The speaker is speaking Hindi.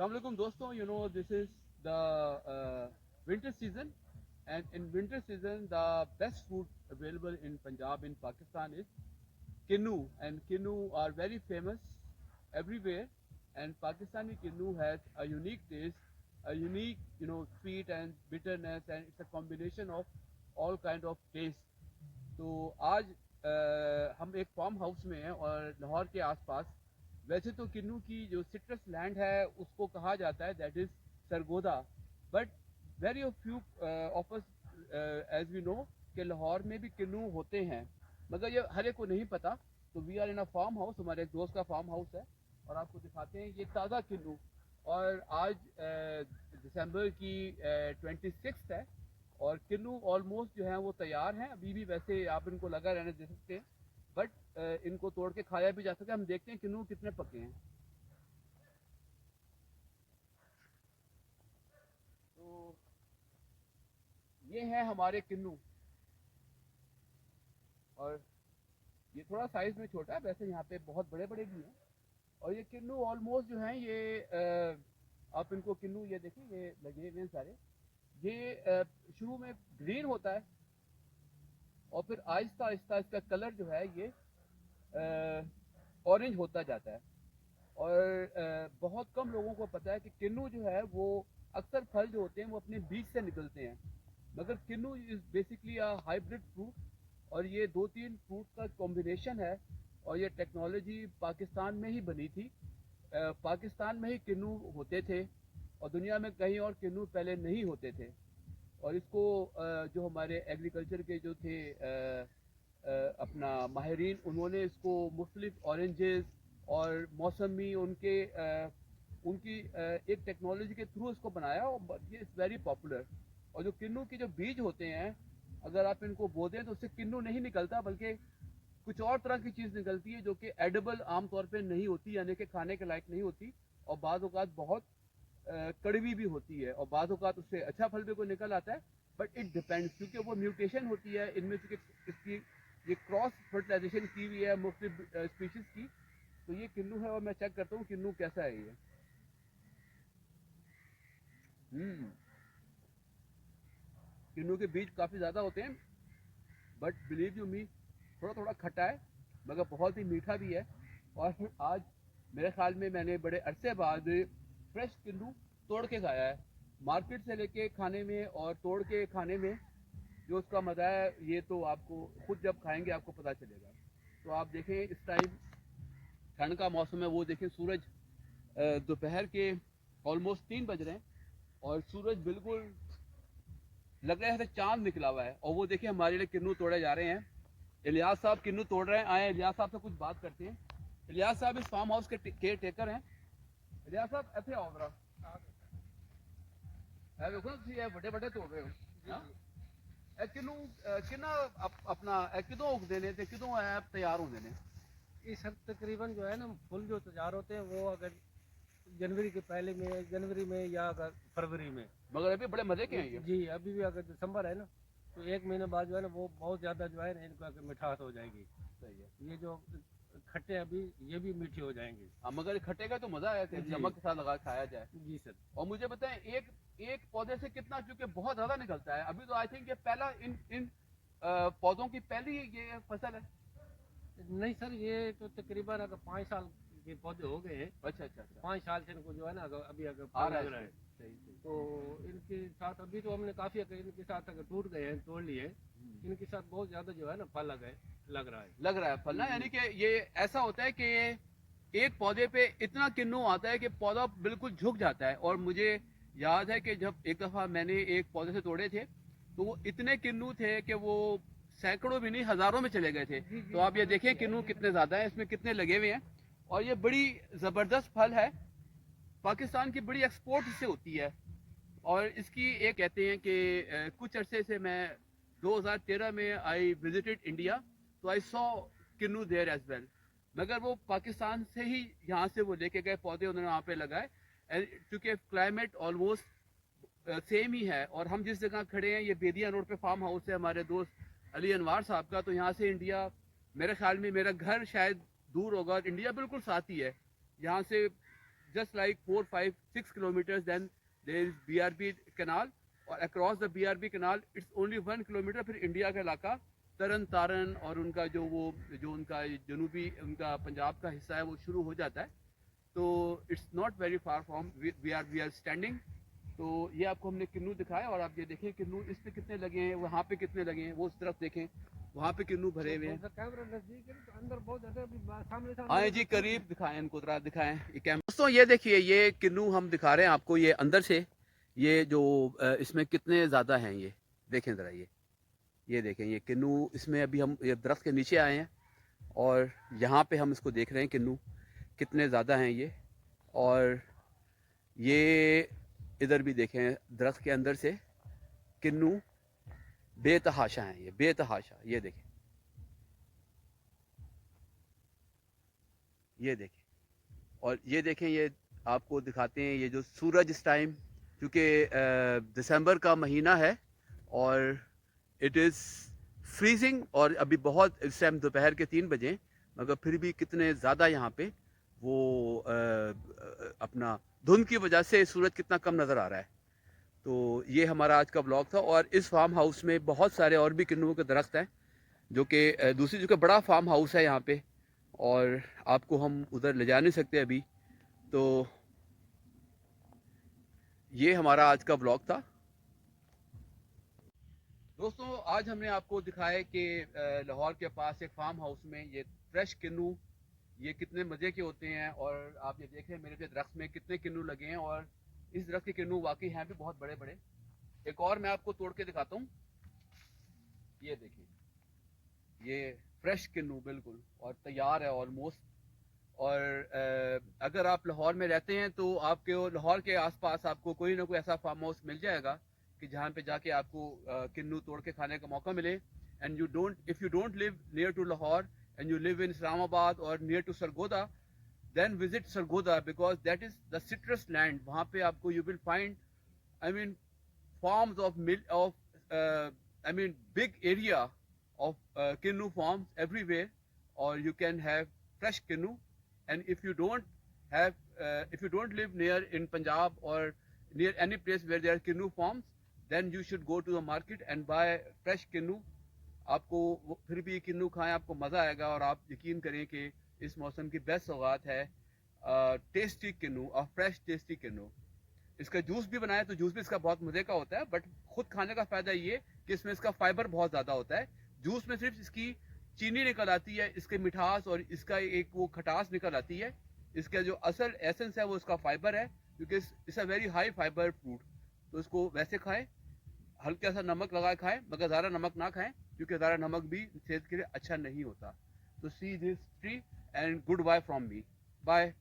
Assalamualaikum doston, this is the winter season, and in winter season the best food available in Punjab in Pakistan is kinnu, and kinnu are very famous everywhere, and Pakistani kinnu has a unique taste, a unique sweet and bitterness, and it's a combination of all kind of taste. तो आज हम एक फार्म हाउस में हैं और लाहौर के आसपास। वैसे तो किन्नू की जो सिट्रस लैंड है उसको कहा जाता है that is Sargodha, but very few of us as we know कि लाहौर में भी किन्नू होते हैं, मगर ये हर एक को नहीं पता। तो we are in a farm house, हमारे एक दोस्त का फार्म हाउस है और आपको दिखाते हैं ये ताज़ा किन्नू। और आज दिसंबर की 26 है और किन्नू ऑलमोस्ट जो है वो तैयार हैं। अभी भी वैसे आप इनको लगा रहने दे सकते हैं, बट इनको तोड़ के खाया भी जा सकता है। हम देखते हैं किन्नू कितने पके हैं। तो ये है हमारे किन्नू, और ये थोड़ा साइज में छोटा है, वैसे यहाँ पे बहुत बड़े बड़े भी हैं। और ये किन्नू ऑलमोस्ट जो हैं ये आप इनको किन्नू ये देखें, ये लगे हुए हैं सारे। ये शुरू में ग्रीन होता है और फिर आहिस्ता आहिस्ता इसका कलर जो है ये ऑरेंज होता जाता है। और बहुत कम लोगों को पता है कि किन्नू जो है वो अक्सर फल जो होते हैं वो अपने बीज से निकलते हैं, मगर Kinnow is basically a hybrid fruit, और ये 2-3 फ्रूट का कॉम्बिनेशन है। और ये टेक्नोलॉजी पाकिस्तान में ही बनी थी, पाकिस्तान में ही किन्नू होते थे और दुनिया में कहीं और किन्नू पहले नहीं होते थे। और इसको जो हमारे एग्रीकल्चर के जो थे अपना माहिरीन, उन्होंने इसको मुख्तलिफ ऑरेंजेस और मौसमी उनकी एक टेक्नोलॉजी के थ्रू इसको बनाया, और ये इज़ वेरी पॉपुलर। और जो किन्नू के जो बीज होते हैं, अगर आप इनको बो दें तो उससे किन्नू नहीं निकलता, बल्कि कुछ और तरह की चीज़ निकलती है जो कि एडिबल आम तौर पे नहीं होती, यानी कि खाने के लायक नहीं होती, और बाज़ औक़ात बहुत कड़वी भी होती है, और बाज़ औक़ात उससे अच्छा फल भी कोई निकल आता है। बट इट डिपेंड्स, क्योंकि वो म्यूटेशन होती है इनमें, चूँकि इसकी ये क्रॉस फर्टिलाइजेशन की हुई है मुख्तलिफ स्पीशीज़ की। तो ये किन्नू है और मैं चेक करता हूँ किन्नू कैसा है ये। किन्नू के बीज काफ़ी ज़्यादा होते हैं, बट बिलीव यू मी थोड़ा थोड़ा खट्टा है, मगर बहुत ही मीठा भी है। और आज मेरे ख्याल में मैंने बड़े अरसे बाद फ्रेश किन्नू तोड़ के खाया है। मार्केट से लेके खाने में और तोड़ के खाने में जो उसका मज़ा है, ये तो आपको खुद जब खाएंगे आपको पता चलेगा। तो आप देखें इस टाइम ठंड का मौसम है, वो देखें सूरज दोपहर के ऑलमोस्ट 3 बज रहे हैं और सूरज बिल्कुल लग रहा है चांद निकला हुआ है। और वो देखिए हमारे लिए किन्नू तोड़े जा रहे हैं। इलियास साहब किन्नू तोड़ रहे हैं, आए इलियास साहब से कुछ बात करते हैं। इलियास साहब इस फार्म हाउस के केयर टेकर हैं। इलियास साहब ऐसे आओ जरा, देखो ਤੁਸੀਂ ਇਹ ਵੱਡੇ ਵੱਡੇ ਤੋੜ ਰਹੇ ਹੋ। ਇਹ ਕਿਨੂੰ ਕਿੰਨਾ अपना किदों उगते हैं ते किदों तैयार होते हैं? ये सब तकरीबन जो है ना फूल जो तैयार होते हैं वो अगर जनवरी के पहले में, जनवरी में या अगर फरवरी में। मगर अभी बड़े मजे के हैं ये। जी अभी भी अगर दिसंबर है ना तो 1 महीने बाद जो है ना वो बहुत ज़्यादा जो है ना इनको अगर मिठास हो जाएगी। सही है। ये जो खट्टे अभी ये भी मीठे हो जाएंगे। मगर खट्टे का तो मजा है कि नमक के साथ लगा खाया जाए। जी सर। और मुझे बताएं एक पौधे से कितना, क्योंकि बहुत ज्यादा निकलता है। अभी तो आई थिंक ये पहला इन पौधों की पहली ये फसल है। नहीं सर, ये तो तकरीबन अगर 5 साल के पौधे हो गए हैं। अच्छा अच्छा अच्छा। 5 साल से इनको जो है ना अभी अगर आ फल लग रहा है। सही सही। तो इनके साथ अभी तो हमने काफ़ी अगर इनके साथ अगर टूट गए हैं, तोड़ लिए, इनके साथ बहुत ज़्यादा जो है ना फल लग रहा है फल ना, यानी कि ये ऐसा होता है कि एक पौधे पे इतना किन्नू आता है कि पौधा बिल्कुल झुक जाता है। और मुझे याद है कि जब एक दफ़ा मैंने एक पौधे से तोड़े थे तो वो इतने किन्नू थे कि वो सैकड़ों भी नहीं हज़ारों में चले गए थे। तो आप ये देखें किन्नू कितने ज़्यादा हैं, इसमें कितने लगे हुए हैं। और ये बड़ी ज़बरदस्त फल है, पाकिस्तान की बड़ी एक्सपोर्ट इससे होती है। और इसकी एक कहते हैं कि कुछ अरसे से मैं 2013 में आई विजिटेड इंडिया, तो I saw kinnow there as well. मगर वो पाकिस्तान से ही यहाँ से वो लेके गए पौधे, उन्होंने वहाँ पे लगाए। चूँकि क्लाइमेट ऑलमोस्ट सेम ही है। और हम जिस जगह खड़े हैं ये बेदिया रोड पे फार्म हाउस है हमारे दोस्त अली अनवार साहब का। तो यहाँ से इंडिया, मेरे ख्याल में मेरा घर शायद दूर होगा और इंडिया बिल्कुल साथ ही है। यहाँ से just like 4, 5, 6 kilometers, then there is BRB canal, और across the BRB canal it's only 1 kilometer. फिर इंडिया का इलाका तरन तारन और उनका जो उनका जनूबी उनका पंजाब का हिस्सा है वो शुरू हो जाता है. तो it's not very far from we are standing. तो ये आपको हमने किन्नू दिखाया, और आप ये देखें किन्नू इस पे कितने लगे हैं, वहाँ पे कितने लगे हैं, वो उस तरफ देखें, वहाँ पे किन्नू भरे हुए हैं. कैमरा नजदीक है तो अंदर बहुत ज्यादा सामने आए जी करीब दिखाएं इनको, जरा दिखाएं ये कैमरा. दोस्तों ये देखिए, ये किन्नू हम दिखा रहे हैं आपको, ये अंदर से ये जो इसमें कितने ज़्यादा हैं, ये देखें ज़रा, ये देखें ये किन्नू. इसमें अभी हम ये दरख्त के नीचे आए हैं और यहाँ पे हम इसको देख रहे हैं किन्नू कितने ज़्यादा हैं ये. और ये इधर भी देखें दरख्त के अंदर से किन्नू बेतहाशा हैं, ये बेतहाशा. ये देखें, ये देखें. और ये देखें, ये आपको दिखाते हैं ये जो सूरज इस टाइम, क्योंकि दिसंबर का महीना है और इट इज़ फ्रीजिंग, और अभी बहुत इस टाइम दोपहर के 3 बजे, मगर फिर भी कितने ज़्यादा यहाँ पे वो अपना धुंध की वजह से सूरज कितना कम नज़र आ रहा है. तो ये हमारा आज का ब्लॉग था. और इस फार्म हाउस में बहुत सारे और भी किन्नुओं के दरख्त हैं, जो कि दूसरी जो कि बड़ा फार्म हाउस है यहाँ पे, और आपको हम उधर ले जा नहीं सकते अभी. तो ये हमारा आज का ब्लॉग था. दोस्तों आज हमने आपको दिखाया कि लाहौर के पास एक फार्म हाउस में ये फ्रेश किन्नू ये कितने मज़े के होते हैं. और आप ये देखें मेरे के दरख्त में कितने किन्नू लगे हैं, और इस दरख्त के किन्नू वाकई हैं भी बहुत बड़े बड़े. एक और मैं आपको तोड़ के दिखाता हूँ. ये देखिए, ये फ्रेश किन्नू बिल्कुल और तैयार है ऑलमोस्ट. और अगर आप लाहौर में रहते हैं तो आपके लाहौर के आसपास आपको कोई ना कोई ऐसा फार्म हाउस मिल जाएगा कि जहाँ पे जाके आपको किन्नू तोड़ के खाने का मौका मिले. And you don't, if you don't live near to Lahore and you live in Islamabad or near to Sargodha, then visit Sargodha, because that is the citrus land. वहाँ पे आपको you will find, I mean, farms of big area of kinnu farms everywhere, or you can have fresh kinnu. And if you don't have, if you don't live near in Punjab or near any place where there are kinnu farms, then you should go to the market and buy fresh kinnu. आपको फिर भी किन्नू खाएं, आपको मज़ा आएगा. और आप यकीन करें कि इस मौसम की बेस्ट सौगात है टेस्टी किन्नू, और फ्रेश टेस्टी किन्नू. इसका जूस भी बनाए तो जूस भी इसका बहुत मज़े का होता है, बट खुद खाने का फ़ायदा ये कि इसमें इसका फाइबर बहुत ज़्यादा होता है. जूस में सिर्फ इसकी चीनी निकल आती है, इसके मिठास और इसका एक वो खटास निकल आती है. इसका जो असल एसेंस है वो इसका फाइबर है, क्योंकि it's a very high fibre fruit. तो इसको वैसे खाएं, हल्का सा नमक लगा खाएं, मगर ज़्यादा नमक ना खाएं, क्योंकि ज़्यादा नमक भी सेहत के लिए अच्छा नहीं होता. तो see this tree and good bye from me. Bye.